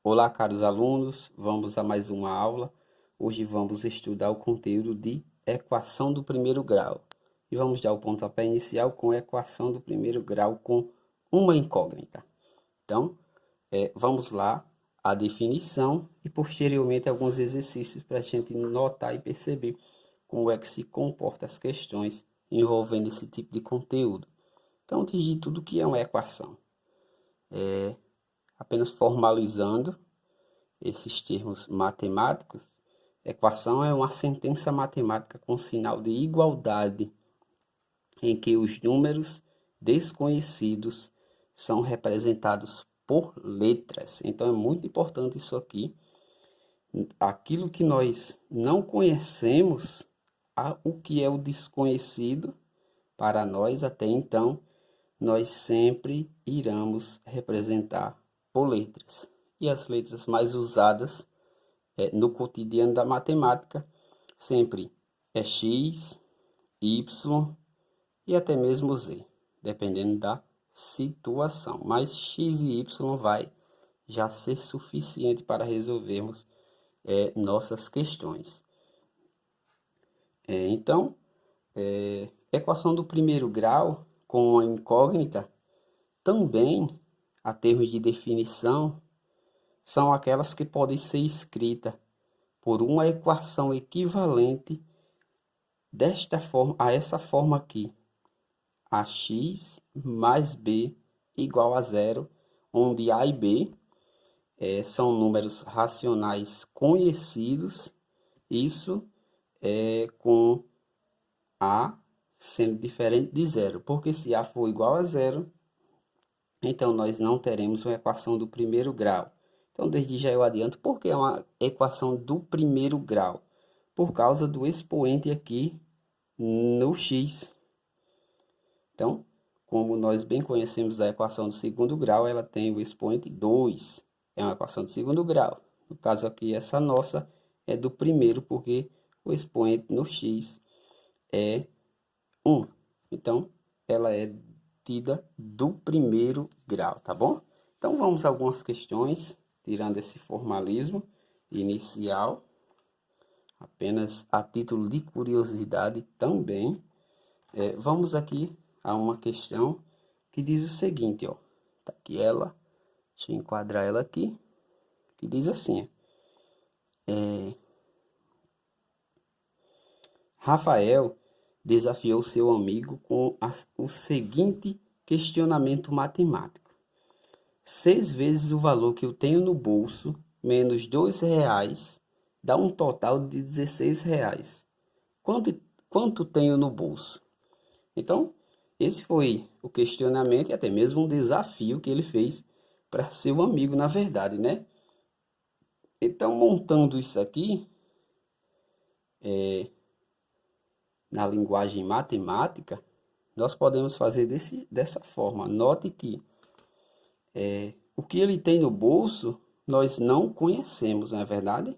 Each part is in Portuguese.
Olá, caros alunos, vamos a mais uma aula. Hoje vamos estudar o conteúdo de equação do primeiro grau. E vamos dar o pontapé inicial com a equação do primeiro grau com uma incógnita. Então, vamos lá, a definição e posteriormente alguns exercícios para a gente notar e perceber como é que se comportam as questões envolvendo esse tipo de conteúdo. Então, antes de tudo, o que é uma equação? Apenas formalizando esses termos matemáticos, equação é uma sentença matemática com sinal de igualdade em que os números desconhecidos são representados por letras. Então é muito importante isso aqui. Aquilo que nós não conhecemos, o que é o desconhecido para nós até então, nós sempre iremos representar por letras. E as letras mais usadas no cotidiano da matemática sempre é x, y e até mesmo z, dependendo da situação. Mas x e y vai já ser suficiente para resolvermos nossas questões. Então, equação do primeiro grau com a incógnita também, a termos de definição, são aquelas que podem ser escritas por uma equação equivalente desta forma, a essa forma aqui, ax mais b igual a zero, onde a e b são números racionais conhecidos, isso com a sendo diferente de zero, porque se a for igual a zero, então nós não teremos uma equação do primeiro grau. Então, desde já eu adianto, porque é uma equação do primeiro grau? Por causa do expoente aqui no x. Então, como nós bem conhecemos a equação do segundo grau, ela tem o expoente 2. É uma equação do segundo grau. No caso aqui, essa nossa é do primeiro, porque o expoente no x é 1. Então, ela é tida do primeiro grau, tá bom? Então, vamos a algumas questões, tirando esse formalismo inicial, apenas a título de curiosidade também. Vamos aqui a uma questão que diz o seguinte, ó. Tá aqui ela, deixa eu enquadrar ela aqui, que diz assim, Rafael desafiou seu amigo com o seguinte questionamento matemático. 6 vezes o valor que eu tenho no bolso, menos R$ 2, dá um total de R$ 16. Quanto tenho no bolso? Então, esse foi o questionamento e até mesmo um desafio que ele fez para seu amigo, na verdade, né? Então, montando isso aqui, na linguagem matemática, nós podemos fazer dessa forma. Note que o que ele tem no bolso, nós não conhecemos, não é verdade?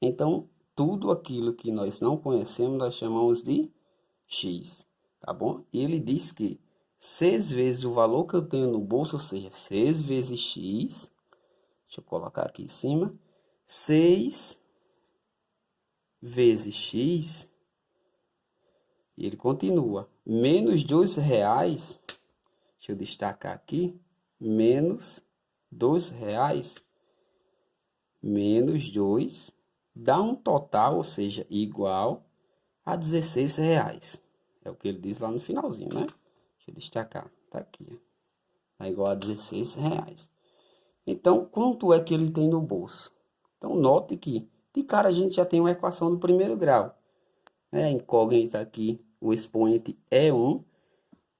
Então, tudo aquilo que nós não conhecemos, nós chamamos de x, tá bom? E ele diz que 6 vezes o valor que eu tenho no bolso, ou seja, 6 vezes x, deixa eu colocar aqui em cima, 6 vezes x, e ele continua, menos R$ 2, deixa eu destacar aqui, menos R$ 2, menos 2, dá um total, ou seja, igual a R$ 16. É o que ele diz lá no finalzinho, né? Deixa eu destacar, tá aqui. É igual a R$ 16. Então, quanto é que ele tem no bolso? Então, note que, de cara, a gente já tem uma equação do primeiro grau. A incógnita aqui, o expoente é 1.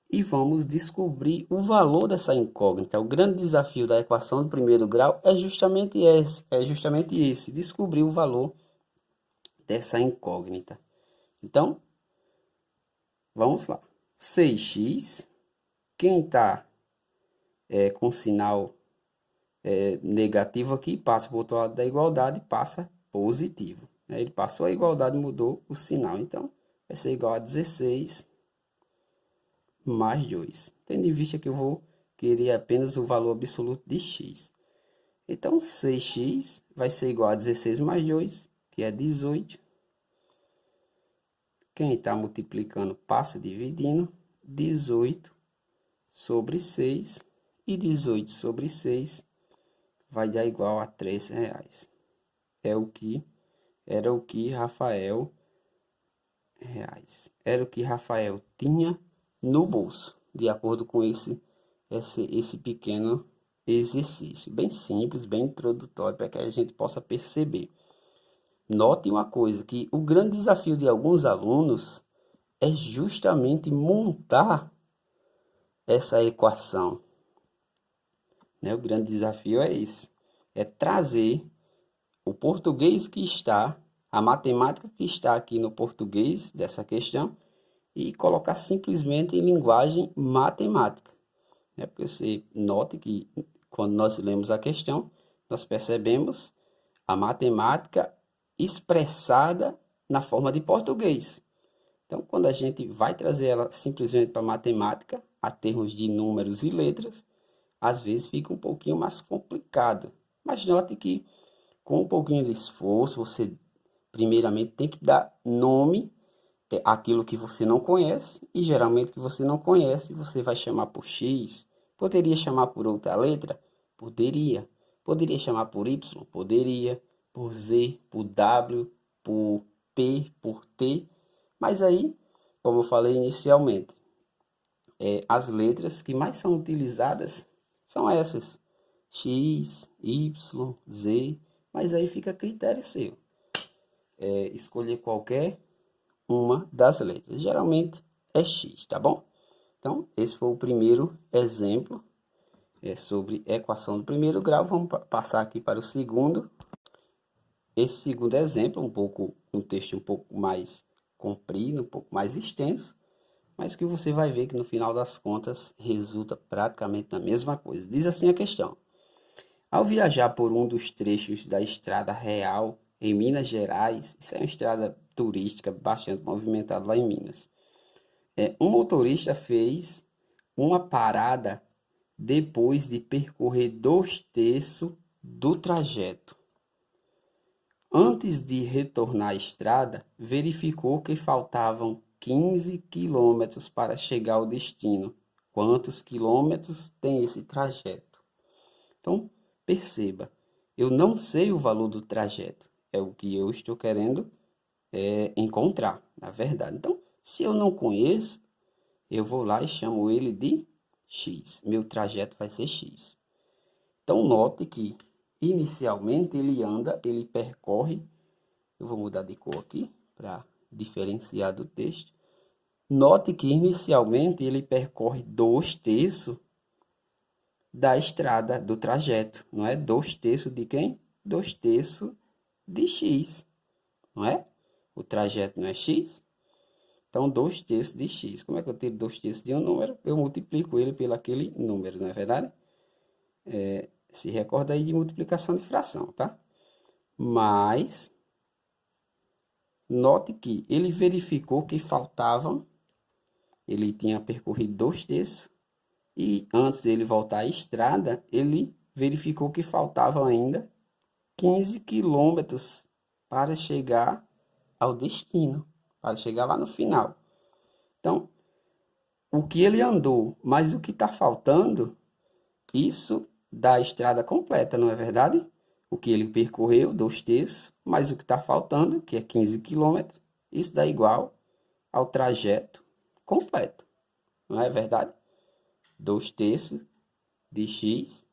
E vamos descobrir o valor dessa incógnita. O grande desafio da equação do primeiro grau é justamente esse, descobrir o valor dessa incógnita. Então, vamos lá. 6x, quem está com sinal negativo aqui, passa para o outro lado da igualdade, passa positivo. Ele passou a igualdade, mudou o sinal. Então, vai ser igual a 16 mais 2. Tendo em vista que eu vou querer apenas o valor absoluto de x. Então, 6x vai ser igual a 16 mais 2, que é 18. Quem está multiplicando passa dividindo. 18 sobre 6. E 18 sobre 6 vai dar igual a R$3. Era o que Rafael tinha no bolso, de acordo com esse pequeno exercício, bem simples, bem introdutório, para que a gente possa perceber. Note uma coisa, que o grande desafio de alguns alunos é justamente montar essa equação, né? O grande desafio é esse, é trazer o português que está, a matemática que está aqui no português dessa questão e colocar simplesmente em linguagem matemática. Porque você note que quando nós lemos a questão, nós percebemos a matemática expressada na forma de português. Então, quando a gente vai trazer ela simplesmente para matemática, a termos de números e letras, às vezes fica um pouquinho mais complicado. Mas note que com um pouquinho de esforço, você primeiramente tem que dar nome àquilo que você não conhece, e geralmente que você não conhece, você vai chamar por X. Poderia chamar por outra letra? Poderia. Poderia chamar por Y? Poderia. Por Z, por W, por P, por T. Mas aí, como eu falei inicialmente, as letras que mais são utilizadas são essas: X, Y, Z. Mas aí fica a critério seu. Escolher qualquer uma das letras. Geralmente é X, tá bom? Então, esse foi o primeiro exemplo sobre equação do primeiro grau. Vamos passar aqui para o segundo. Esse segundo exemplo, um texto um pouco mais comprido, um pouco mais extenso, mas que você vai ver que no final das contas resulta praticamente na mesma coisa. Diz assim a questão: ao viajar por um dos trechos da Estrada Real em Minas Gerais, isso é uma estrada turística bastante movimentada lá em Minas, um motorista fez uma parada depois de percorrer 2/3 do trajeto. Antes de retornar à estrada, verificou que faltavam 15 quilômetros para chegar ao destino. Quantos quilômetros tem esse trajeto? Então, perceba, eu não sei o valor do trajeto. É o que eu estou querendo encontrar, na verdade. Então, se eu não conheço, eu vou lá e chamo ele de X. Meu trajeto vai ser X. Então, note que inicialmente ele percorre, eu vou mudar de cor aqui para diferenciar do texto. Note que inicialmente ele percorre 2/3 da estrada, do trajeto, não é? 2/3 de quem? 2/3 de X, não é? O trajeto não é X? Então, 2/3 de X. Como é que eu tiro 2/3 de um número? Eu multiplico ele pelo aquele número, não é verdade? Se recorda aí de multiplicação de fração, tá? Mas, note que ele verificou que faltavam, ele tinha percorrido 2/3, e antes dele voltar à estrada, ele verificou que faltavam ainda 15 quilômetros para chegar ao destino, para chegar lá no final. Então, o que ele andou, mas o que está faltando, isso dá a estrada completa, não é verdade? O que ele percorreu, 2/3, mas o que está faltando, que é 15 quilômetros, isso dá igual ao trajeto completo, não é verdade? 2/3 de X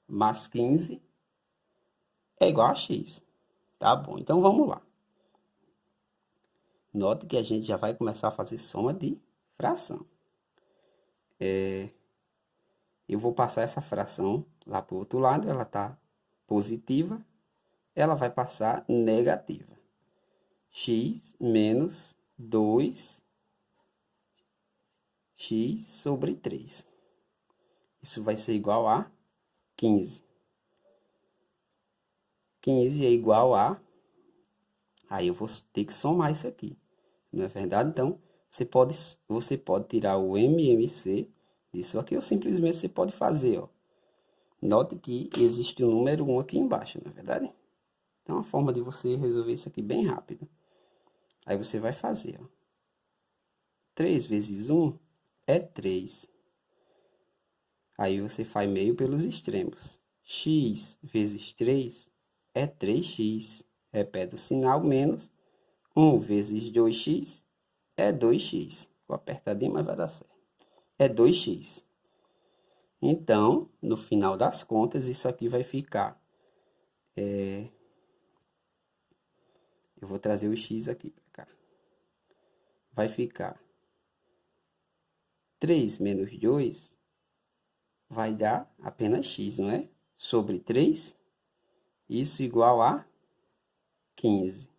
mais 15 é igual a X. Tá bom, então vamos lá. Note que a gente já vai começar a fazer soma de fração. Eu vou passar essa fração lá para o outro lado, ela está positiva, ela vai passar negativa. X menos 2x sobre 3. Isso vai ser igual a 15. 15 é igual a... Aí eu vou ter que somar isso aqui, não é verdade? Então, você pode tirar o MMC disso aqui, ou simplesmente você pode fazer, ó. Note que existe o número 1 aqui embaixo, não é verdade? Então, a forma de você resolver isso aqui bem rápido. Aí você vai fazer, ó. 3 vezes 1 é 3. Aí você faz meio pelos extremos. X vezes 3 é 3x. Repete o sinal, menos 1 vezes 2x é 2x. Ficou apertadinho, mas vai dar certo. É 2x. Então, no final das contas, isso aqui vai ficar... Eu vou trazer o x aqui para cá. Vai ficar 3 menos 2 vai dar apenas x, não é? Sobre 3, isso igual a 15.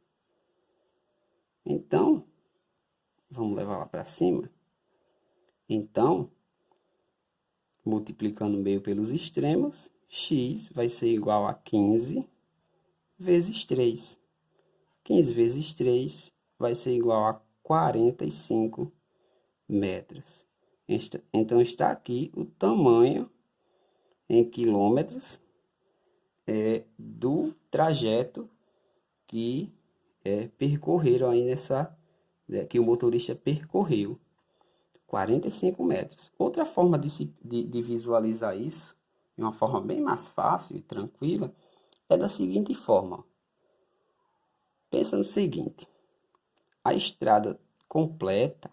Então, vamos levar lá para cima. Então, multiplicando o meio pelos extremos, x vai ser igual a 15 vezes 3. 15 vezes 3 vai ser igual a 45 metros. Então, está aqui o tamanho em quilômetros do trajeto que percorreram aí que o motorista percorreu. 45 metros. Outra forma de visualizar isso, de uma forma bem mais fácil e tranquila, é da seguinte forma. Pensa no seguinte. A estrada completa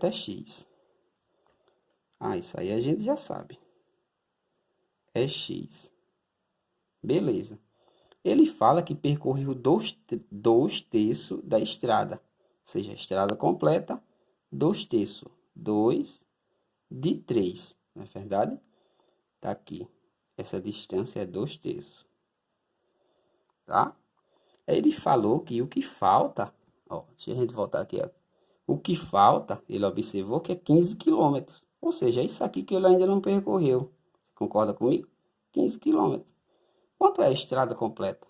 é x. Isso aí a gente já sabe. É x. Beleza. Ele fala que percorreu 2/3 da estrada. Ou seja, a estrada completa, 2/3. 2 de 3. Não é verdade? Tá aqui. Essa distância é 2/3. Tá? Ele falou que o que falta... Ó, deixa a gente voltar aqui, ó. O que falta, ele observou que é 15 quilômetros. Ou seja, é isso aqui que ele ainda não percorreu. Concorda comigo? 15 quilômetros. Quanto é a estrada completa?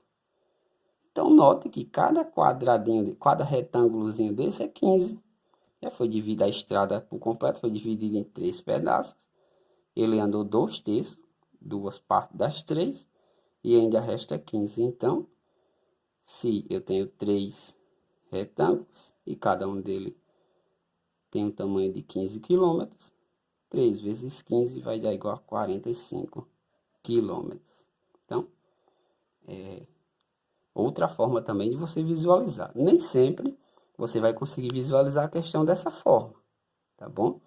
Então, note que cada quadradinho, cada retângulozinho desse é 15. Já foi dividida a estrada por completo, foi dividida em 3 pedaços. Ele andou 2/3, 2 partes das 3, e ainda resta 15. Então, se eu tenho 3 retângulos, e cada um deles tem um tamanho de 15 quilômetros, 3 vezes 15 vai dar igual a 45 quilômetros. Então, outra forma também de você visualizar. Nem sempre você vai conseguir visualizar a questão dessa forma, tá bom?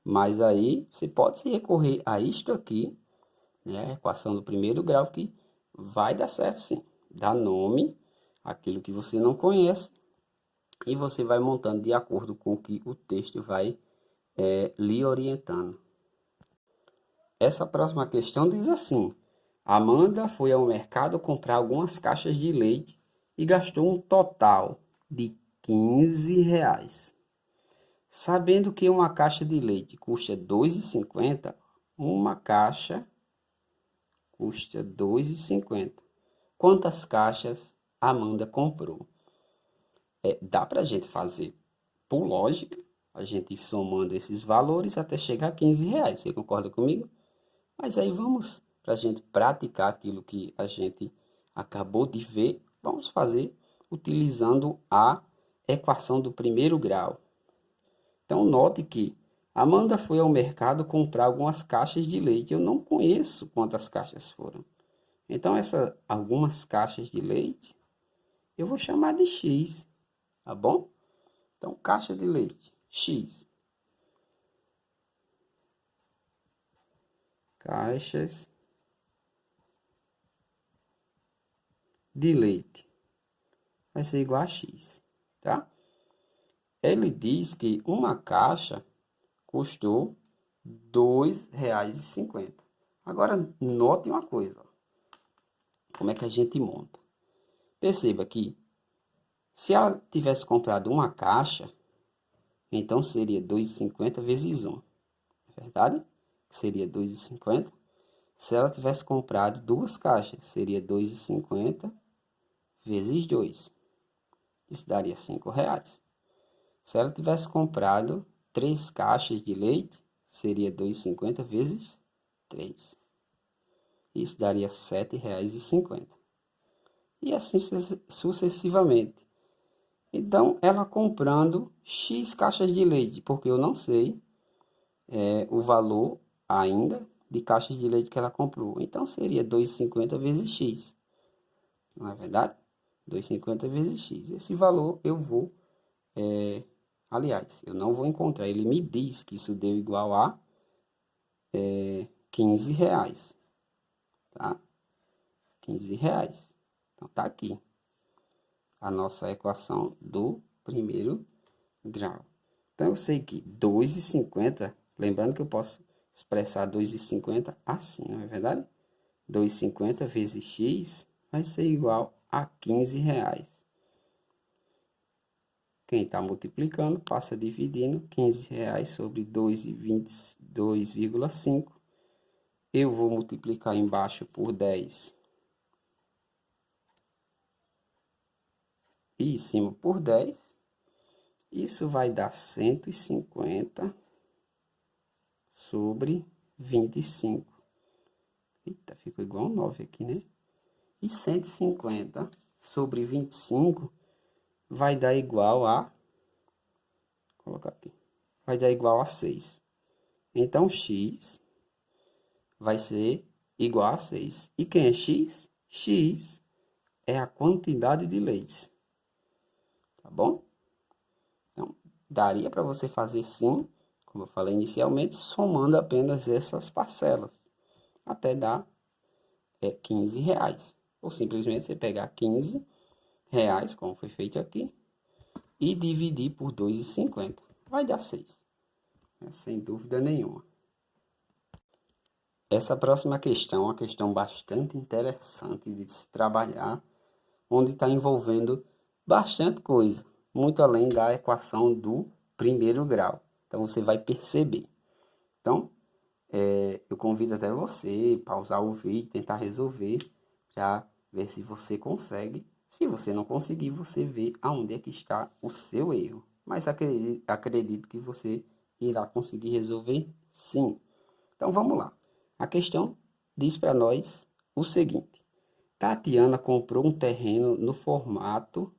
Mas aí você pode se recorrer a isto aqui, né? A equação do primeiro grau, que vai dar certo sim. Dá nome àquilo que você não conhece e você vai montando de acordo com o que o texto vai lhe orientando. Essa próxima questão diz assim: Amanda foi ao mercado comprar algumas caixas de leite e gastou um total de 15 reais. Sabendo que uma caixa de leite custa R$ 2,50, uma caixa custa R$ 2,50. Quantas caixas Amanda comprou? Dá para a gente fazer por lógica, a gente ir somando esses valores até chegar a 15 reais. Você concorda comigo? Mas aí vamos, para a gente praticar aquilo que a gente acabou de ver, vamos fazer utilizando a equação do primeiro grau. Então, note que Amanda foi ao mercado comprar algumas caixas de leite. Eu não conheço quantas caixas foram. Então, essas algumas caixas de leite, eu vou chamar de X, tá bom? Então, caixa de leite, X. Caixas de leite vai ser igual a X, tá? Ele diz que uma caixa custou R$ 2,50. Agora, note uma coisa. Como é que a gente monta? Perceba que, se ela tivesse comprado uma caixa, então seria 2,50 vezes 1. É verdade? Seria 2,50. Se ela tivesse comprado duas caixas, seria 2,50 vezes 2. Isso daria R$ 5. Se ela tivesse comprado 3 caixas de leite, seria 2,50 vezes 3. Isso daria R$ 7,50. E assim sucessivamente. Então, ela comprando X caixas de leite, porque eu não sei o valor ainda de caixas de leite que ela comprou. Então, seria 2,50 vezes X. Não é verdade? 2,50 vezes X. Esse valor eu vou... aliás, eu não vou encontrar. Ele me diz que isso deu igual a R$ 15. Tá? R$ 15. Então, tá aqui a nossa equação do primeiro grau. Então, eu sei que 2,50, lembrando que eu posso expressar 2,50 assim, não é verdade? 2,50 vezes x vai ser igual a R$ 15. Quem está multiplicando, passa dividindo R$ 15 sobre 2,5. Eu vou multiplicar embaixo por 10 e em cima por 10. Isso vai dar 150 sobre 25. Eita, ficou igual a 9 aqui, né? E 150 sobre 25 vai dar igual a... Vou colocar aqui. Vai dar igual a 6. Então, x vai ser igual a 6. E quem é x? X é a quantidade de leite. Tá bom? Então, daria para você fazer sim, como eu falei inicialmente, somando apenas essas parcelas. Até dar R$ 15. Ou simplesmente você pegar R$ 15, como foi feito aqui, e dividir por 2,50. Vai dar 6. Sem dúvida nenhuma. Essa próxima questão é uma questão bastante interessante de se trabalhar, onde está envolvendo bastante coisa, muito além da equação do primeiro grau. Então, você vai perceber. Então, eu convido até você pausar o vídeo, tentar resolver, já ver se você consegue. Se você não conseguir, você vê aonde é que está o seu erro. Mas acredito que você irá conseguir resolver sim. Então vamos lá. A questão diz para nós o seguinte. Tatiana comprou um terreno no formato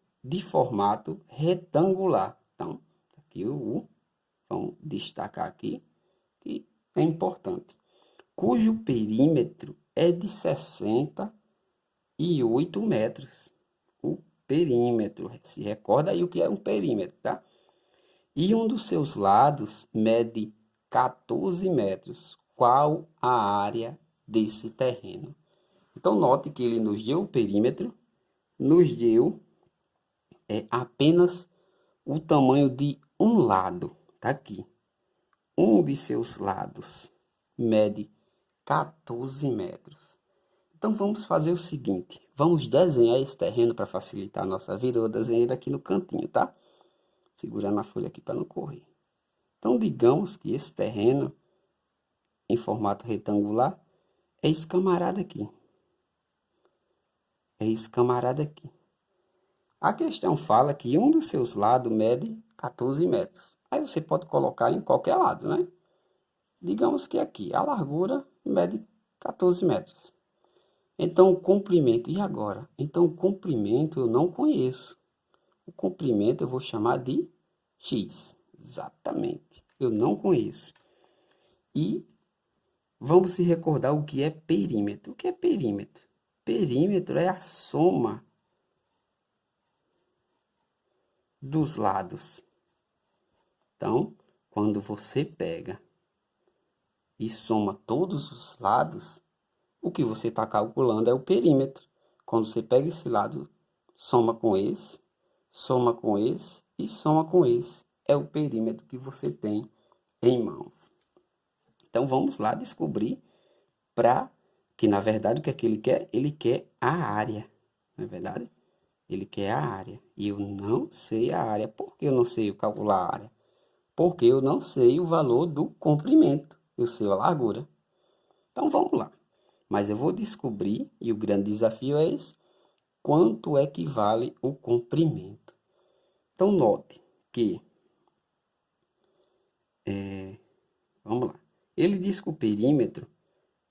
retangular. Então, aqui vamos destacar aqui que é importante. Cujo perímetro é de 68 metros. O perímetro, se recorda aí o que é um perímetro, tá? E um dos seus lados mede 14 metros. Qual a área desse terreno? Então, note que ele nos deu o perímetro, nos deu apenas o tamanho de um lado, tá aqui. Um de seus lados mede 14 metros. Então, vamos fazer o seguinte. Vamos desenhar esse terreno para facilitar a nossa vida. Eu vou desenhar ele aqui no cantinho, tá? Segurando a folha aqui para não correr. Então, digamos que esse terreno, em formato retangular, é esse camarada aqui. É esse camarada aqui. A questão fala que um dos seus lados mede 14 metros. Aí você pode colocar em qualquer lado, né? Digamos que aqui, a largura mede 14 metros. Então, o comprimento, e agora? Então, o comprimento eu não conheço. O comprimento eu vou chamar de x. Exatamente. Eu não conheço. E vamos se recordar o que é perímetro. O que é perímetro? Perímetro é a soma dos lados. Então, quando você pega e soma todos os lados, o que você está calculando é o perímetro. Quando você pega esse lado, soma com esse, soma com esse e soma com esse. É o perímetro que você tem em mãos. Então, vamos lá descobrir para que, na verdade, o que é que ele quer? Ele quer a área, não é verdade? Ele quer a área. E eu não sei a área. Por que eu não sei calcular a área? Porque eu não sei o valor do comprimento. Eu sei a largura. Então, vamos lá. Mas eu vou descobrir, e o grande desafio é esse, quanto é que vale o comprimento. Então, note que Vamos lá. Ele diz que o perímetro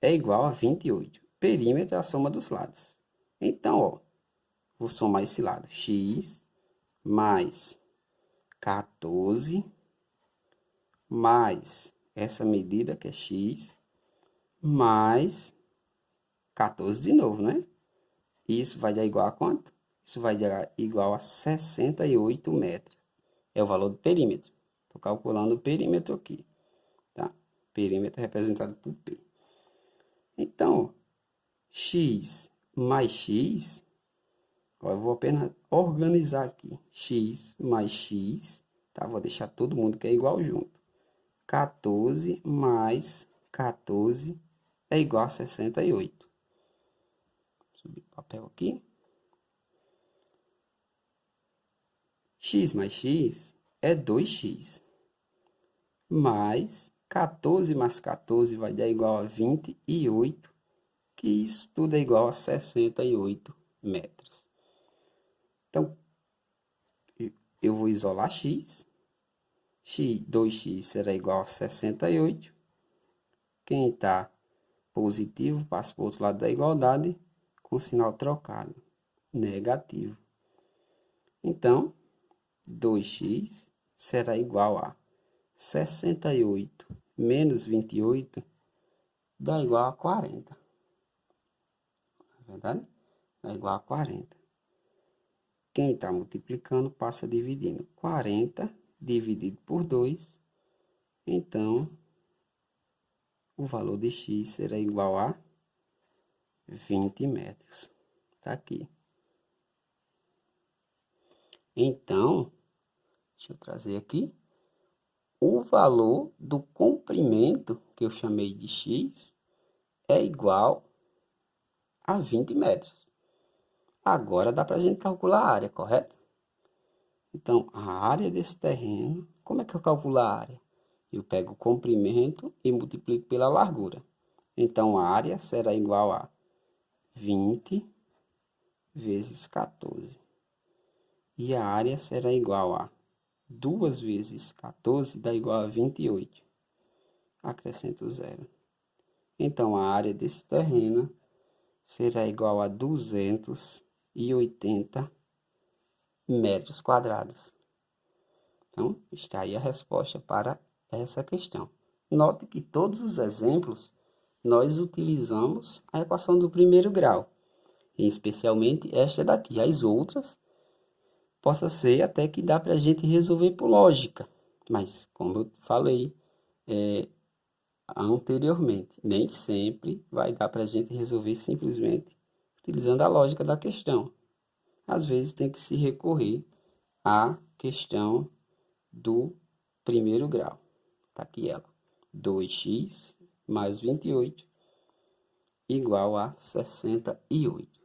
é igual a 28. Perímetro é a soma dos lados. Então, ó, vou somar esse lado. X mais 14 mais essa medida que é x mais 14 de novo, né? Isso vai dar igual a quanto? Isso vai dar igual a 68 metros. É o valor do perímetro. Estou calculando o perímetro aqui, tá? Perímetro representado por P. Então, x mais x, ó, eu vou apenas organizar aqui. X mais x, tá? Vou deixar todo mundo que é igual junto. 14 mais 14 é igual a 68. Subir o papel aqui. X mais x é 2x. Mais 14 mais 14 vai dar igual a 28. Que isso tudo é igual a 68 metros. Então, eu vou isolar x. 2x será igual a 68. Quem está positivo passa para o outro lado da igualdade com sinal trocado, negativo. Então, 2x será igual a 68 menos 28 dá igual a 40. Não é verdade? Dá igual a 40. Quem está multiplicando passa dividindo. 40 dividido por 2. Então, o valor de x será igual a 20 metros. Está aqui. Então, deixa eu trazer aqui. O valor do comprimento, que eu chamei de x, é igual a 20 metros. Agora dá para a gente calcular a área, correto? Então, a área desse terreno, como é que eu calculo a área? Eu pego o comprimento e multiplico pela largura. Então, a área será igual a 20 vezes 14. E a área será igual a 2 vezes 14 dá igual a 28. Acrescento zero. Então, a área desse terreno será igual a 280 metros quadrados. Então, está aí a resposta para essa questão. Note que todos os exemplos nós utilizamos a equação do primeiro grau, e especialmente esta daqui. As outras possa ser até que dá para a gente resolver por lógica, mas como eu falei anteriormente, nem sempre vai dar para a gente resolver simplesmente utilizando a lógica da questão. Às vezes tem que se recorrer à questão do primeiro grau. Está aqui ela. 2x mais 28 igual a 68.